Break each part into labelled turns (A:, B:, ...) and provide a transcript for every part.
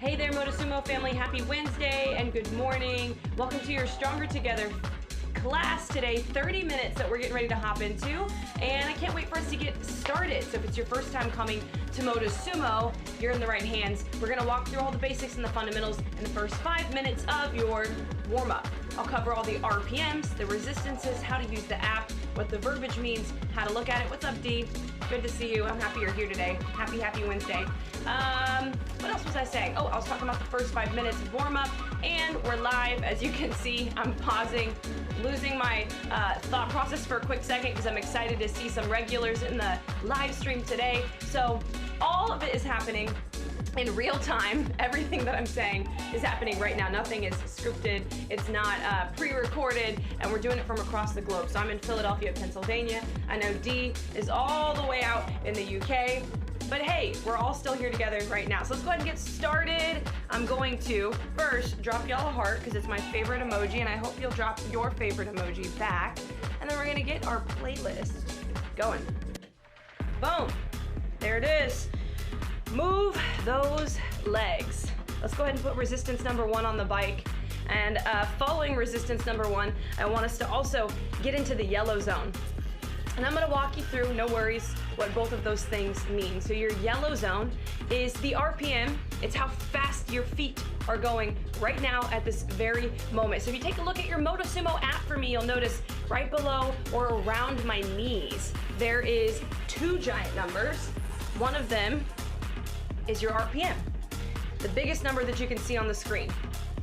A: Hey there, Motosumo family. Happy Wednesday and good morning. Welcome to your Stronger Together class today. 30 minutes that we're getting ready to hop into, and I can't wait for us to get started. So if it's your first time coming to Motosumo, you're in the right hands. We're gonna walk through all the basics and the fundamentals in the first 5 minutes of your warm-up. I'll cover all the RPMs, the resistances, how to use the app, what the verbiage means, how to look at it. What's up, Dee? Good to see you. I'm happy you're here today. Happy Wednesday. What else was I saying? Oh, I was talking about the first 5 minutes of warm-up, and we're live. As you can see, I'm pausing, losing my thought process for a quick second because I'm excited to see some regulars in the live stream today. So all of it is happening in real time. Everything that I'm saying is happening right now. Nothing is scripted. It's not pre-recorded, and we're doing it from across the globe. So I'm in Philadelphia, Pennsylvania. I know Dee is all the way out in the UK. But hey, we're all still here together right now. So let's go ahead and get started. I'm going to first drop y'all a heart because it's my favorite emoji, and I hope you'll drop your favorite emoji back. And then we're gonna get our playlist going. Boom, there it is. Move those legs. Let's go ahead and put resistance number 1 on the bike. And following resistance number 1, I want us to also get into the yellow zone. And I'm gonna walk you through, no worries, what both of those things mean. So your yellow zone is the RPM. It's how fast your feet are going right now at this very moment. So if you take a look at your Motosumo app for me, you'll notice right below or around my knees, there is 2 giant numbers. One of them is your RPM. The biggest number that you can see on the screen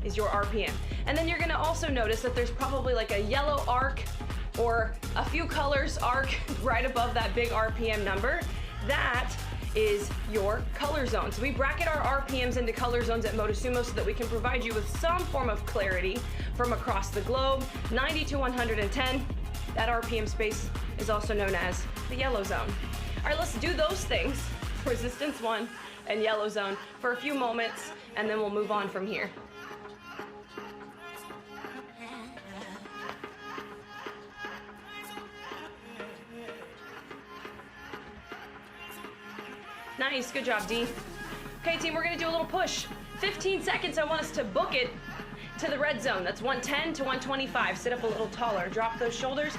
A: is your RPM. And then you're gonna also notice that there's probably like a yellow arc or a few colors arc right above that big RPM number. That is your color zone. So we bracket our RPMs into color zones at Motosumo so that we can provide you with some form of clarity from across the globe. 90 to 110, that RPM space is also known as the yellow zone. All right, let's do those things, resistance 1 and yellow zone, for a few moments, and then we'll move on from here. Nice, good job, Dee. Okay, team, we're gonna do a little push. 15 seconds, I want us to book it to the red zone. That's 110 to 125. Sit up a little taller. Drop those shoulders.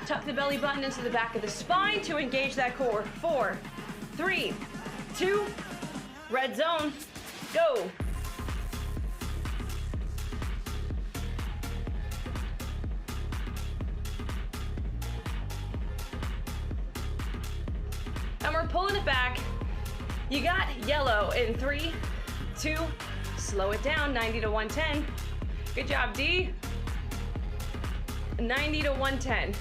A: Tuck the belly button into the back of the spine to engage that core. 4, 3, 2, red zone, go. And we're pulling it back. You got yellow in 3, 2, slow it down, 90 to 110. Good job, Dee. 90 to 110.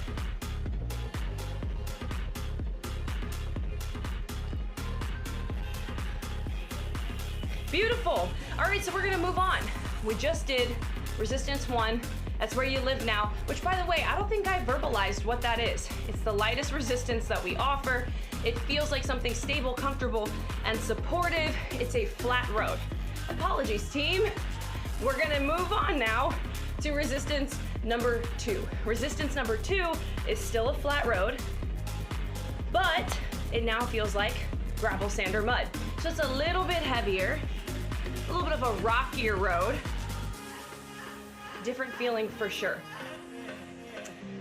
A: Beautiful. All right, so we're gonna move on. We just did resistance 1. That's where you live now, which, by the way, I don't think I verbalized what that is. It's the lightest resistance that we offer. It feels like something stable, comfortable, and supportive. It's a flat road. Apologies, team. We're gonna move on now to resistance number 2. Resistance number 2 is still a flat road, but it now feels like gravel, sand, or mud. So it's a little bit heavier, a little bit of a rockier road. Different feeling for sure.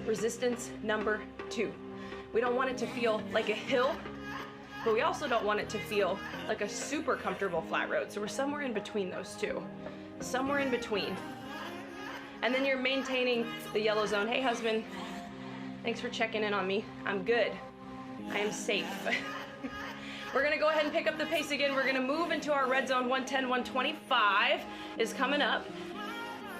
A: Resistance number 2. We don't want it to feel like a hill, but we also don't want it to feel like a super comfortable flat road. So we're somewhere in between those two. Somewhere in between. And then you're maintaining the yellow zone. Hey, husband. Thanks for checking in on me. I'm good. I am safe. We're gonna go ahead and pick up the pace again. We're gonna move into our red zone. 110, 125 is coming up.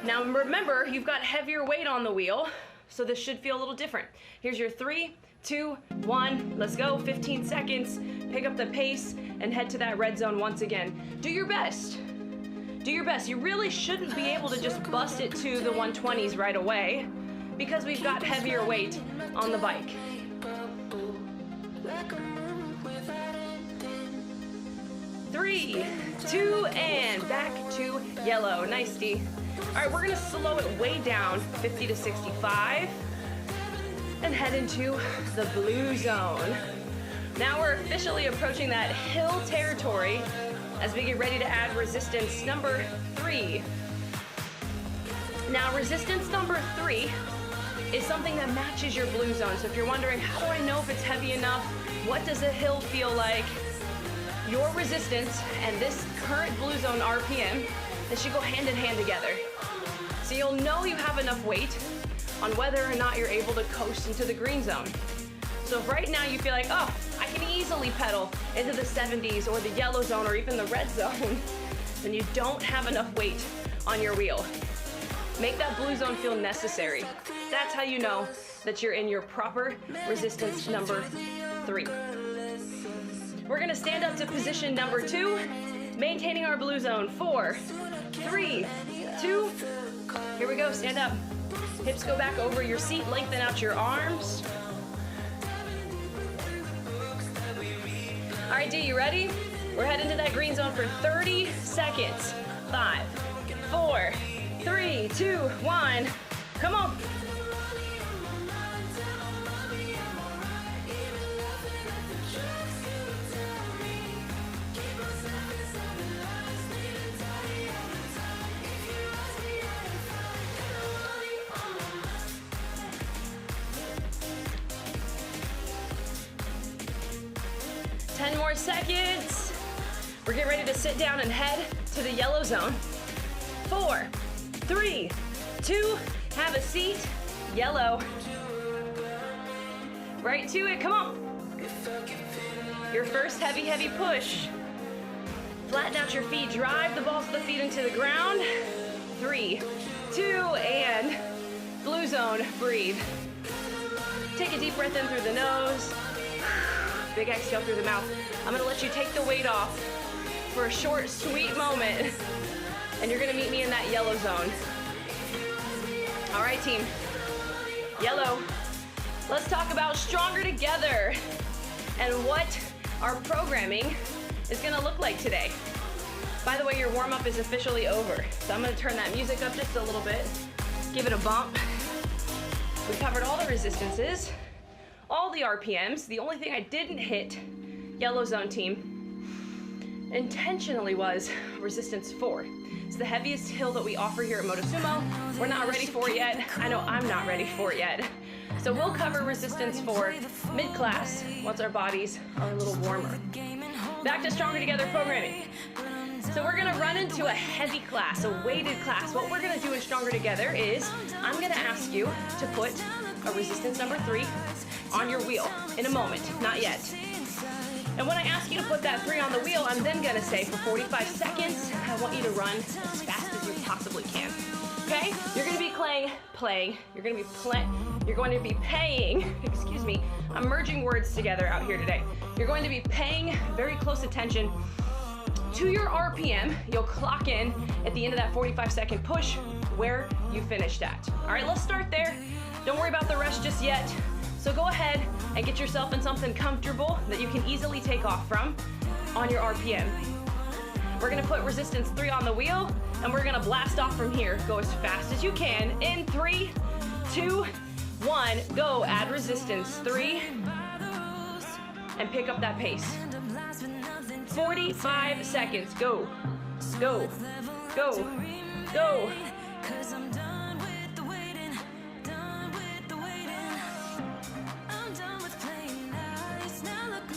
A: Now remember, you've got heavier weight on the wheel, so this should feel a little different. Here's your 3, 2, 1, let's go. 15 seconds, pick up the pace and head to that red zone once again. Do your best. Do your best. You really shouldn't be able to just bust it to the 120s right away because we've got heavier weight on the bike. 3, 2, and back to yellow. Nice, Dee. All right, we're gonna slow it way down, 50 to 65, and head into the blue zone. Now we're officially approaching that hill territory as we get ready to add resistance number 3. Now, resistance number 3 is something that matches your blue zone. So if you're wondering, how do I know if it's heavy enough? What does a hill feel like? Your resistance and this current blue zone RPM, they should go hand in hand together. So you'll know you have enough weight on whether or not you're able to coast into the green zone. So if right now you feel like, oh, I can easily pedal into the 70s or the yellow zone or even the red zone, then you don't have enough weight on your wheel. Make that blue zone feel necessary. That's how you know that you're in your proper resistance number 3. We're gonna stand up to position number 2, maintaining our blue zone. 4, 3, 2, here we go, stand up. Hips go back over your seat, lengthen out your arms. All right, D, you ready? We're heading to that green zone for 30 seconds. 5, 4, 3, 2, 1, come on. More seconds. We're getting ready to sit down and head to the yellow zone. 4, 3, 2, have a seat. Yellow. Right to it, come on. Your first heavy push. Flatten out your feet, drive the balls of the feet into the ground. 3, 2, and blue zone, breathe. Take a deep breath in through the nose. Big exhale through the mouth. I'm gonna let you take the weight off for a short, sweet moment, and you're gonna meet me in that yellow zone. All right, team. Yellow. Let's talk about stronger together and what our programming is gonna look like today. By the way, your warm-up is officially over, so I'm gonna turn that music up just a little bit, give it a bump. We covered all the resistances, all the RPMs. The only thing I didn't hit, yellow zone team, intentionally was resistance 4. It's the heaviest hill that we offer here at Motosumo. We're not ready for it yet. I know I'm not ready for it yet. So we'll cover resistance 4 mid-class once our bodies are a little warmer. Back to stronger together programming. So we're gonna run into a heavy class, a weighted class. What we're gonna do in stronger together is I'm gonna ask you to put a resistance number 3 on your wheel in a moment, not yet. And when I ask you to put that 3 on the wheel, I'm then gonna say for 45 seconds, I want you to run as fast as you possibly can. Okay? You're gonna be playing, you're going to be paying, excuse me, I'm merging words together out here today. You're going to be paying very close attention to your RPM. You'll clock in at the end of that 45-second push where you finished at. All right, let's start there. Don't worry about the rest just yet. So go ahead and get yourself in something comfortable that you can easily take off from on your RPM. We're gonna put resistance 3 on the wheel, and we're gonna blast off from here. Go as fast as you can. In 3, 2, 1, go. Add resistance 3, and pick up that pace. 45 seconds, go, go, go, go.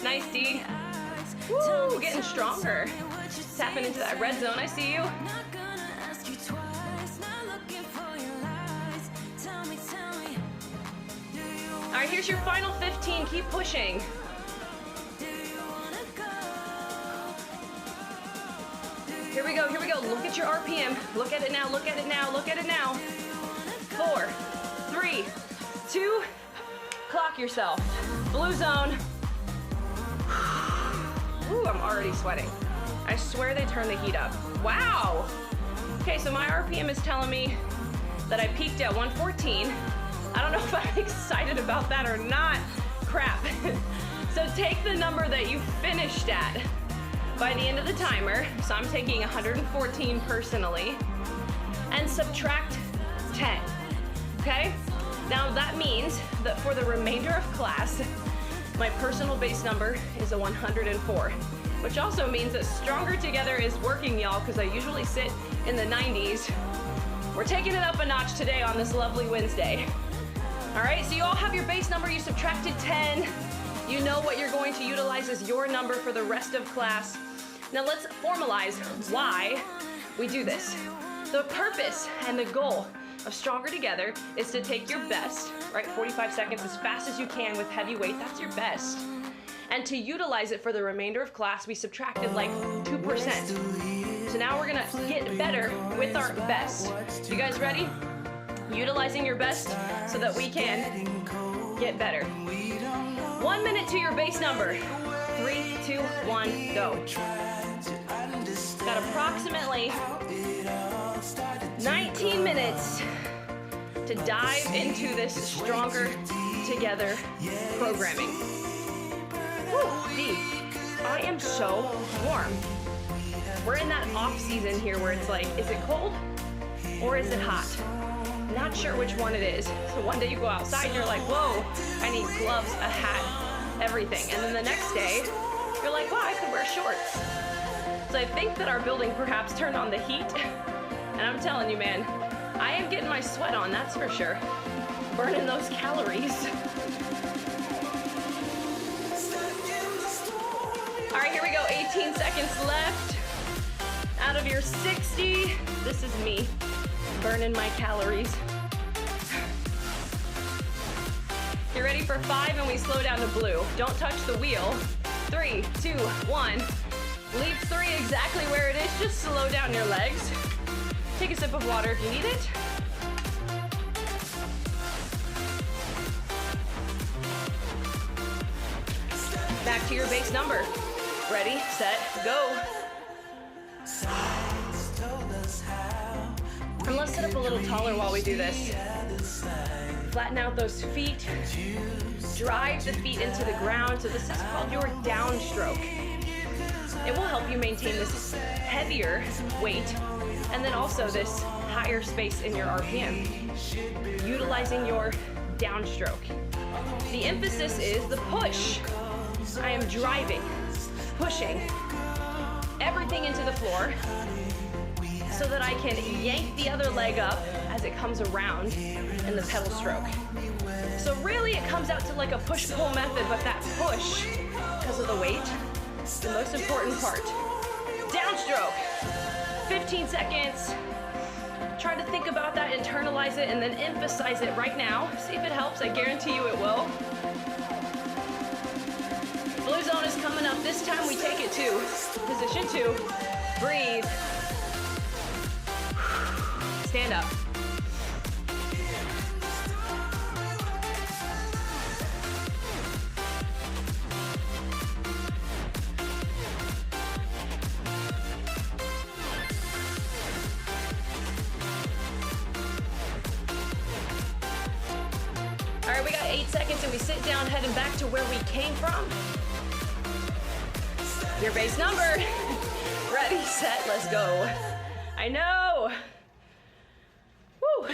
A: Nice, D. Woo, getting stronger. Tapping into that red zone, I see you. All right, here's your final 15, keep pushing. Here we go, here we go. Look at your RPM. Look at it now, look at it now, look at it now. 4, 3, 2, clock yourself. Blue zone. Ooh, I'm already sweating. I swear they turned the heat up. Wow. Okay, so my RPM is telling me that I peaked at 114. I don't know if I'm excited about that or not. Crap. So take the number that you finished at by the end of the timer. So I'm taking 114 personally and subtract 10. Okay? Now that means that for the remainder of class, my personal base number is a 104. which also means that Stronger Together is working, y'all, because I usually sit in the 90s. We're taking it up a notch today on this lovely Wednesday. All right, so you all have your base number. You subtracted 10. You know what you're going to utilize as your number for the rest of class. Now let's formalize why we do this. The purpose and the goal of Stronger Together is to take your best, right, 45 seconds as fast as you can with heavy weight, that's your best. And to utilize it for the remainder of class, we subtracted like 2%. So now we're gonna get better with our best. You guys ready? Utilizing your best so that we can get better. 1 minute to your base number. 3, 2, 1, go. Got approximately 19 minutes to dive into this Stronger Together programming. Whew, Dee, I am so warm. We're in that off season here where it's like, is it cold or is it hot? Not sure which one it is. So one day you go outside and you're like, whoa, I need gloves, a hat, everything. And then the next day, you're like, wow, I could wear shorts. So I think that our building perhaps turned on the heat. And I'm telling you, man, I am getting my sweat on, that's for sure. Burning those calories. All right, here we go, 18 seconds left. Out of your 60, this is me, burning my calories. You're ready for 5 and we slow down to blue. Don't touch the wheel. 3, 2, 1. Leave 3 exactly where it is, just slow down your legs. Take a sip of water if you need it. Back to your base number. Ready, set, go. And let's sit up a little taller while we do this. Flatten out those feet. Drive the feet into the ground. So this is called your downstroke. It will help you maintain this heavier weight and then also this higher space in your RPM. Utilizing your downstroke. The emphasis is the push. I am driving, pushing everything into the floor so that I can yank the other leg up as it comes around in the pedal stroke. So really it comes out to like a push-pull method, but that push, because of the weight, is the most important part. Downstroke, 15 seconds. Try to think about that, internalize it, and then emphasize it right now. See if it helps, I guarantee you it will. Blue zone is coming up. This time we take it to position 2. Breathe. Stand up. All right, we got 8 seconds and we sit down, heading back to where we came from. Your base number. Ready, set, let's go. I know. Woo.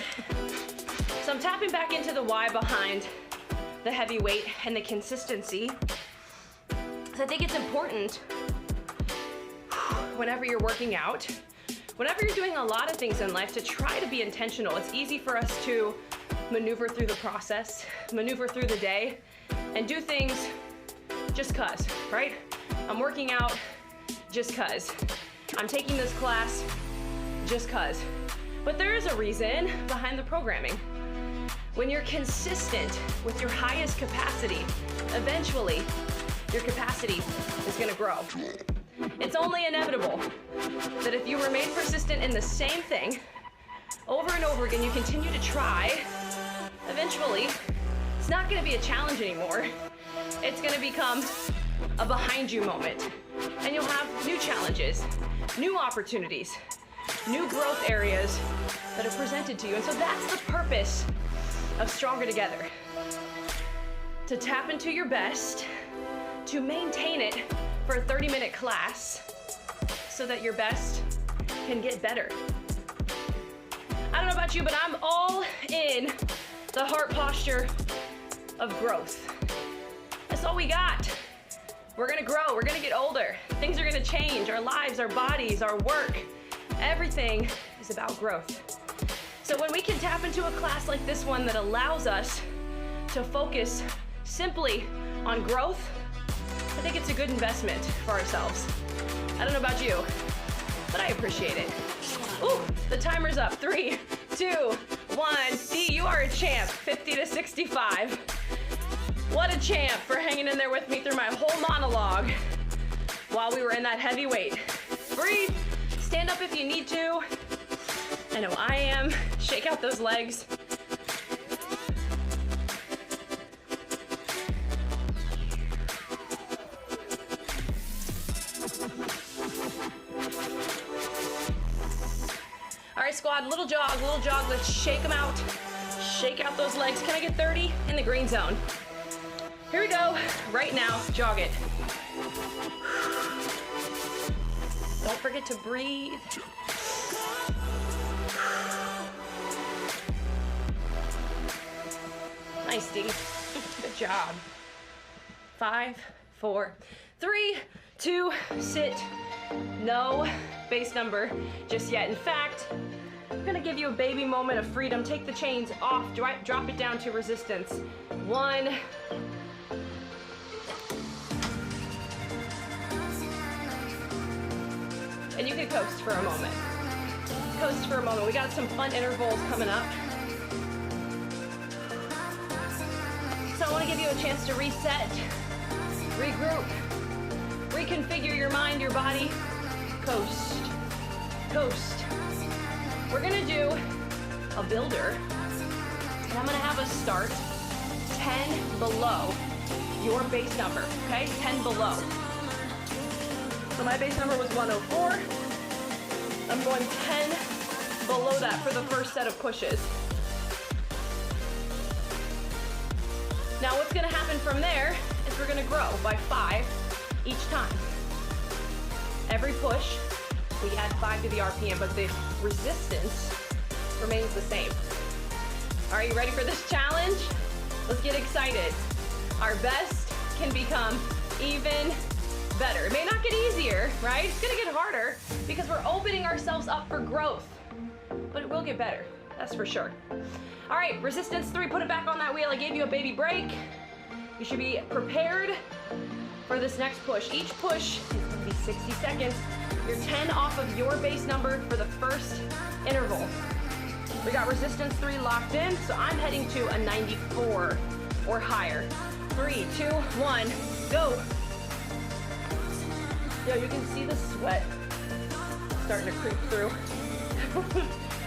A: So I'm tapping back into the why behind the heavy weight and the consistency. So I think it's important whenever you're working out, whenever you're doing a lot of things in life, to try to be intentional. It's easy for us to maneuver through the process, maneuver through the day, and do things just cause, right? I'm working out just cause. I'm taking this class just cause. But there is a reason behind the programming. When you're consistent with your highest capacity, eventually your capacity is gonna grow. It's only inevitable that if you remain persistent in the same thing over and over again, you continue to try, eventually it's not gonna be a challenge anymore. It's gonna become a behind you moment. And you'll have new challenges, new opportunities, new growth areas that are presented to you. And so that's the purpose of Stronger Together. To tap into your best, to maintain it for a 30-minute class so that your best can get better. I don't know about you, but I'm all in the heart posture of growth. That's all we got. We're gonna grow, we're gonna get older. Things are gonna change, our lives, our bodies, our work. Everything is about growth. So when we can tap into a class like this one that allows us to focus simply on growth, I think it's a good investment for ourselves. I don't know about you, but I appreciate it. Ooh, the timer's up. 3, 2, 1. Dee, you are a champ. 50 to 65. What a champ for hanging in there with me through my whole monologue while we were in that heavy weight. Breathe. Stand up if you need to. I know I am. Shake out those legs. All right, squad, little jog. Let's shake them out. Shake out those legs. Can I get 30 in the green zone? Here we go. Right now, jog it. Don't forget to breathe. Nice, Dee. Good job. 5, 4, 3, 2, sit. No base number just yet. In fact, I'm gonna give you a baby moment of freedom. Take the chains off, drop it down to resistance. 1. And you can coast for a moment. Coast for a moment. We got some fun intervals coming up. So I want to give you a chance to reset, regroup, reconfigure your mind, your body. Coast, coast. We're gonna do a builder, and I'm gonna have us start 10 below your base number, okay? 10 below. So my base number was 104. I'm going 10 below that for the first set of pushes. Now what's gonna happen from there is we're gonna grow by 5 each time. Every push, we add 5 to the RPM, but the resistance remains the same. Are you ready for this challenge? Let's get excited. Our best can become even better. It may not get easier, right? It's gonna get harder because we're opening ourselves up for growth, but it will get better, that's for sure. All right, resistance 3, put it back on that wheel. I gave you a baby break. You should be prepared for this next push. Each push is gonna be 60 seconds. You're 10 off of your base number for the first interval. We got resistance 3 locked in, so I'm heading to a 94 or higher. 3, 2, 1, go. Yo, you can see the sweat starting to creep through.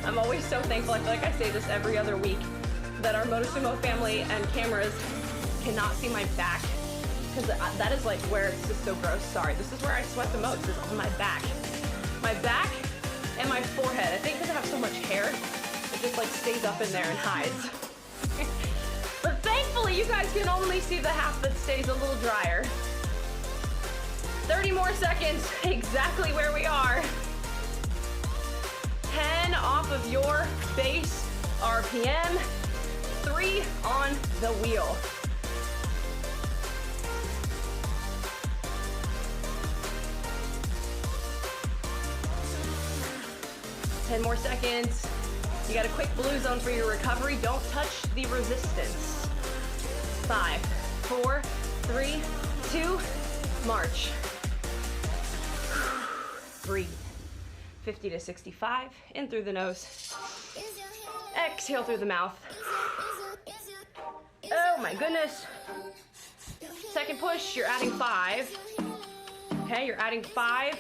A: I'm always so thankful, I feel like I say this every other week, that our Motosumo family and cameras cannot see my back, because that is like where it's just so gross. Sorry, this is where I sweat the most, is on my back. My back and my forehead. I think because I have so much hair, it just like stays up in there and hides. But thankfully, you guys can only see the half that stays a little drier. 30 more seconds, exactly where we are. 10 off of your base RPM, 3 on the wheel. Ten more seconds. You got a quick blue zone for your recovery. Don't touch the resistance. 5, 4, 3, 2, march. Breathe. 50 to 65, in through the nose. Exhale through the mouth. Oh my goodness. Second push, you're adding 5. Okay, you're adding 5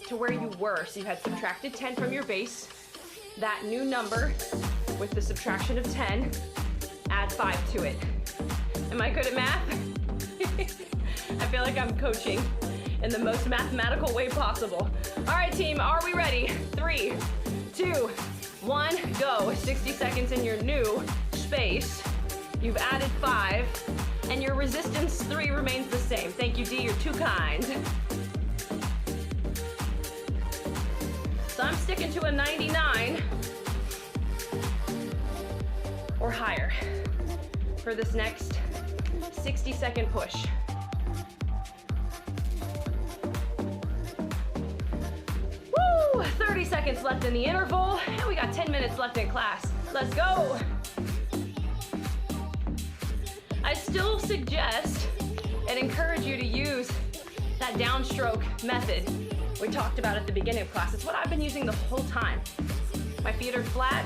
A: to where you were. So you had subtracted 10 from your base. That new number with the subtraction of 10, add 5 to it. Am I good at math? I feel like I'm coaching in the most mathematical way possible. All right, team, are we ready? 3, 2, 1, go. 60 seconds in your new space. You've added 5, and your resistance 3 remains the same. Thank you, Dee, you're too kind. So I'm sticking to a 99 or higher for this next 60-second push. 30 seconds left in the interval, and we got 10 minutes left in class. Let's go. I still suggest and encourage you to use that downstroke method we talked about at the beginning of class. It's what I've been using the whole time. My feet are flat,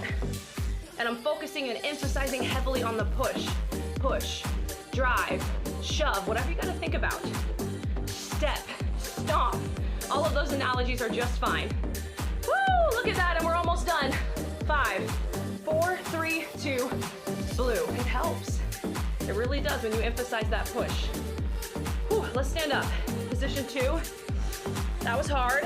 A: and I'm focusing and emphasizing heavily on the push. Push, drive, shove, whatever you gotta think about. Step, stomp. All of those analogies are just fine. Woo, look at that, and we're almost done. 5, 4, 3, 2, blue. It helps. It really does when you emphasize that push. Whew, let's stand up. Position 2. That was hard.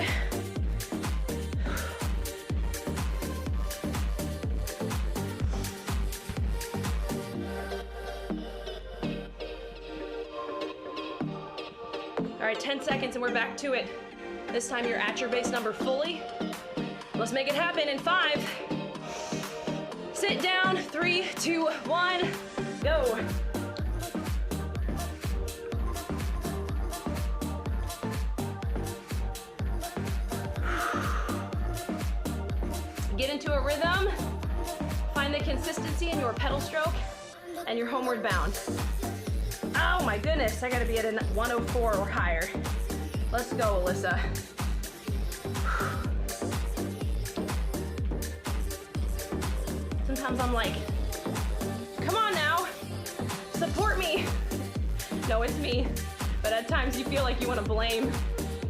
A: All right, 10 seconds and we're back to it. This time you're at your base number fully. Let's make it happen in 5. Sit down, 3, 2, 1, go. Get into a rhythm. Find the consistency in your pedal stroke and you're homeward bound. Oh my goodness, I gotta be at a 104 or higher. Let's go, Alyssa. Sometimes I'm like, come on now, support me. No, it's me. But at times you feel like you wanna blame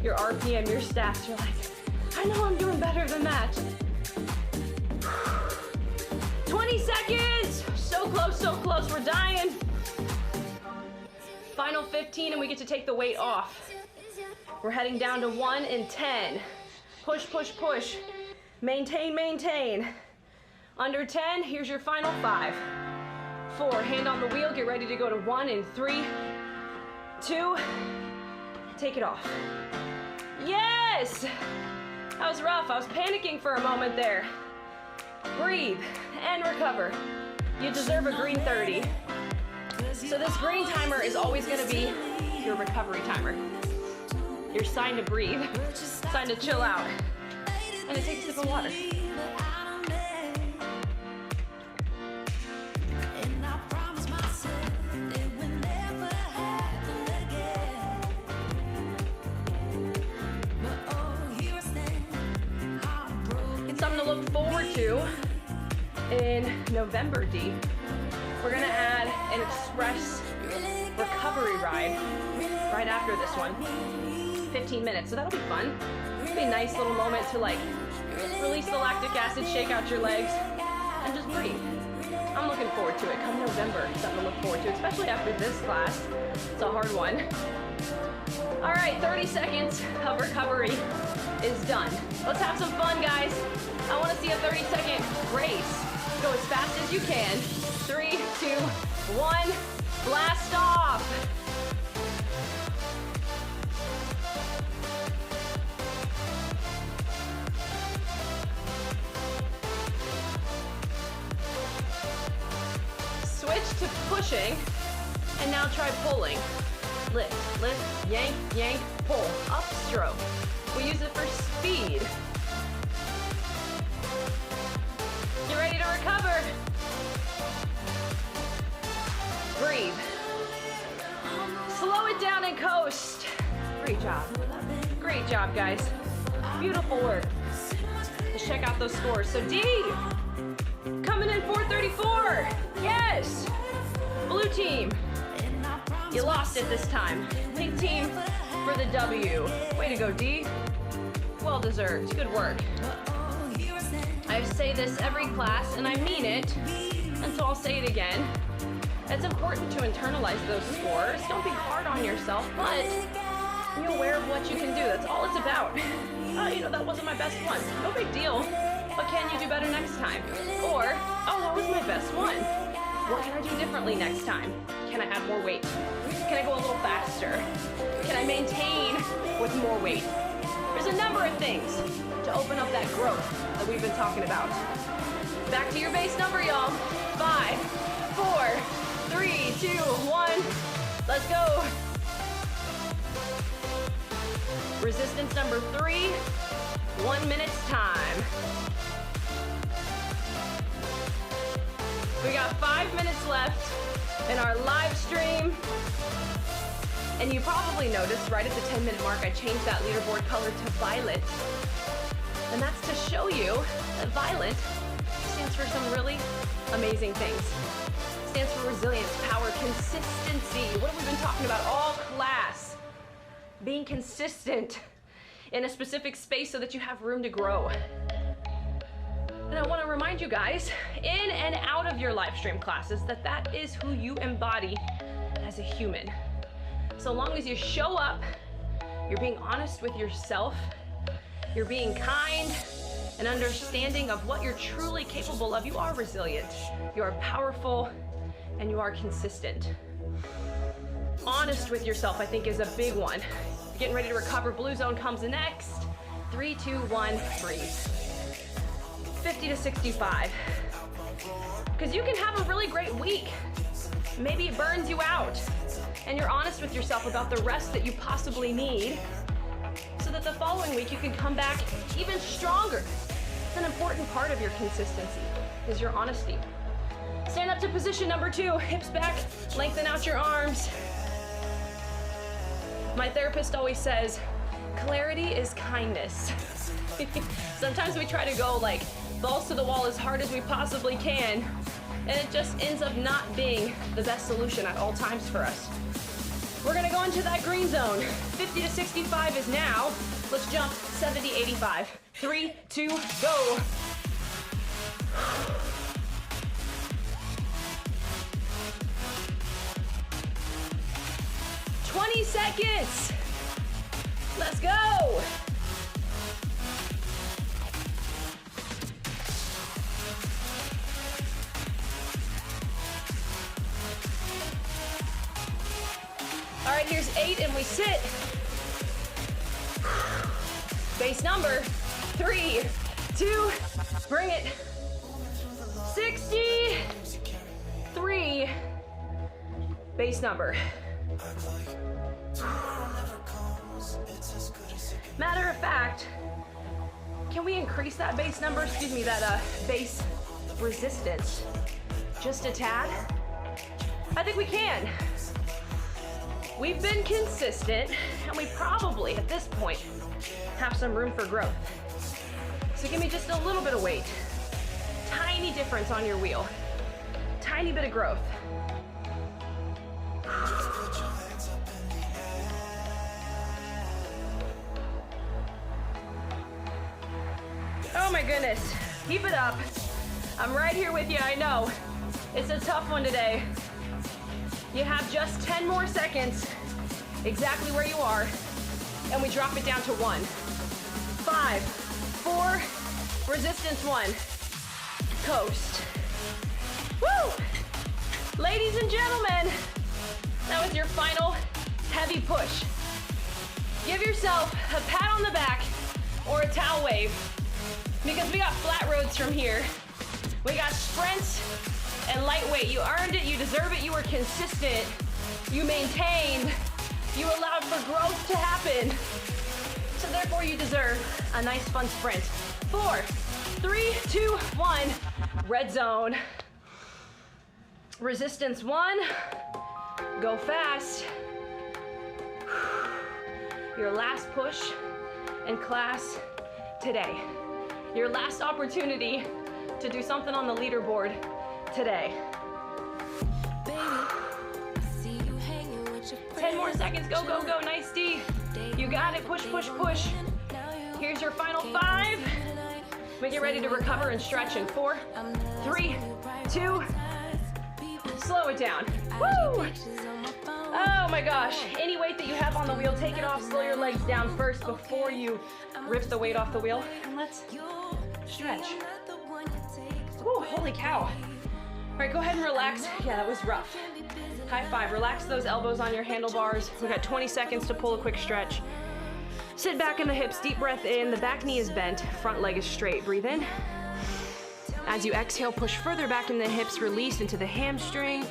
A: your RPM, your stats. You're like, I know I'm doing better than that. 20 seconds, so close, we're dying. Final 15 and we get to take the weight off. We're heading down to 1 and 10. Push, push, push. Maintain, maintain. Under 10, here's your final 5. 4, hand on the wheel, get ready to go to 1 and 3, 2, take it off. Yes! That was rough, I was panicking for a moment there. Breathe and recover. You deserve a green 30. So this green timer is always gonna be your recovery timer. Your sign to breathe, sign to chill out. And to take a sip of water. It's something to look forward to in November, D. We're gonna add an express recovery ride right after this one. 15 minutes, so that'll be fun. It'll be a nice little moment to like release the lactic acid, shake out your legs, and just breathe. I'm looking forward to it. Come November, something to look forward to, especially after this class. It's a hard one. All right, 30 seconds of recovery is done. Let's have some fun, guys. I wanna see a 30-second race. Go as fast as you can. 3, 2, 1, blast off. Switch to pushing, and now try pulling. Lift, lift, yank, yank, pull, upstroke. We use it for speed. You ready to recover? Breathe. Slow it down and coast. Great job. Great job, guys. Beautiful work. Let's check out those scores. So D, coming in 434. Yes. Blue team, you lost it this time. Pink team for the W. Way to go, D. Well deserved. Good work. I say this every class, and I mean it, and so I'll say it again. It's important to internalize those scores. Don't be hard on yourself, but be aware of what you can do. That's all it's about. That wasn't my best one. No big deal. But can you do better next time? Or, that was my best one. What can I do differently next time? Can I add more weight? Can I go a little faster? Can I maintain with more weight? There's a number of things to open up that growth that we've been talking about. Back to your base number, y'all. 5, 4, 3, 2, 1. Let's go. Resistance number 3, 1 minute's time. We got 5 minutes left in our live stream. And you probably noticed right at the 10-minute mark, I changed that leaderboard color to violet. And that's to show you that violet stands for some really amazing things. It stands for resilience, power, consistency. What have we been talking about all class? Being consistent in a specific space so that you have room to grow. And I want to remind you guys, in and out of your live stream classes, that is who you embody as a human. So long as you show up, you're being honest with yourself, you're being kind and understanding of what you're truly capable of, you are resilient, you are powerful, and you are consistent. Honest with yourself, I think, is a big one. Getting ready to recover, blue zone comes next. 3, 2, 1, breathe. 50 to 65. Because you can have a really great week. Maybe it burns you out. And you're honest with yourself about the rest that you possibly need so that the following week you can come back even stronger. It's an important part of your consistency, is your honesty. Stand up to position number 2, hips back, lengthen out your arms. My therapist always says, clarity is kindness. Sometimes we try to go like balls to the wall as hard as we possibly can, and it just ends up not being the best solution at all times for us. We're gonna go into that green zone. 50 to 65 is now. Let's jump 70, 85. 3, 2, go. "20 seconds. Let's go. All right, here's 8 and we sit. Base number 3, 2, bring it. 63. Base number. Matter of fact, can we increase that base number, that base resistance just a tad? I think we can. We've been consistent, and we probably, at this point, have some room for growth. So give me just a little bit of weight. Tiny difference on your wheel. Tiny bit of growth. Oh my goodness, keep it up. I'm right here with you, I know. It's a tough one today. You have just 10 more seconds, exactly where you are, and we drop it down to 1. 5, 4, resistance 1, coast. Woo! Ladies and gentlemen, that was your final heavy push. Give yourself a pat on the back or a towel wave, because we got flat roads from here. We got sprints and lightweight. You earned it, you deserve it, you were consistent, you maintained, you allowed for growth to happen. So therefore you deserve a nice fun sprint. 4, 3, 2, 1, red zone. Resistance 1, go fast. Your last push in class today. Your last opportunity to do something on the leaderboard today. 10 more seconds, go, go, go, nice D. You got it, push, push, push. Here's your final 5. We get ready to recover and stretch in 4, 3, 2, slow it down. Woo! Oh my gosh, any weight that you have on the wheel, take it off, slow your legs down first before you rip the weight off the wheel. And let's stretch. Woo, holy cow. All right, go ahead and relax. Yeah, that was rough. High five, relax those elbows on your handlebars. We've got 20 seconds to pull a quick stretch. Sit back in the hips, deep breath in, the back knee is bent, front leg is straight. Breathe in. As you exhale, push further back in the hips, release into the hamstring.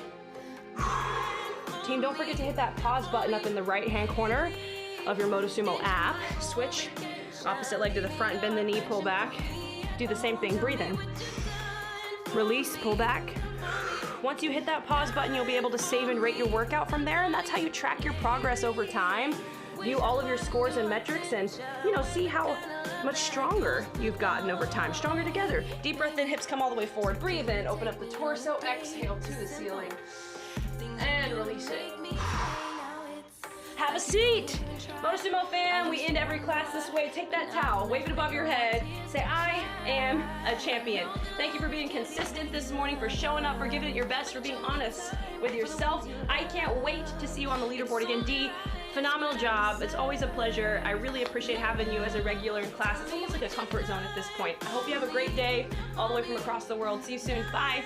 A: Team, don't forget to hit that pause button up in the right-hand corner. of your Motosumo app. Switch, opposite leg to the front, bend the knee, pull back. Do the same thing, breathe in. Release, pull back. Once you hit that pause button, you'll be able to save and rate your workout from there, and that's how you track your progress over time. View all of your scores and metrics and, see how much stronger you've gotten over time. Stronger together. Deep breath in, hips come all the way forward. Breathe in, open up the torso, exhale to the ceiling. And release it. Have a seat. Motosumo fam, we end every class this way. Take that towel, wave it above your head. Say, I am a champion. Thank you for being consistent this morning, for showing up, for giving it your best, for being honest with yourself. I can't wait to see you on the leaderboard again. Dee, phenomenal job. It's always a pleasure. I really appreciate having you as a regular in class. It's almost like a comfort zone at this point. I hope you have a great day all the way from across the world. See you soon. Bye.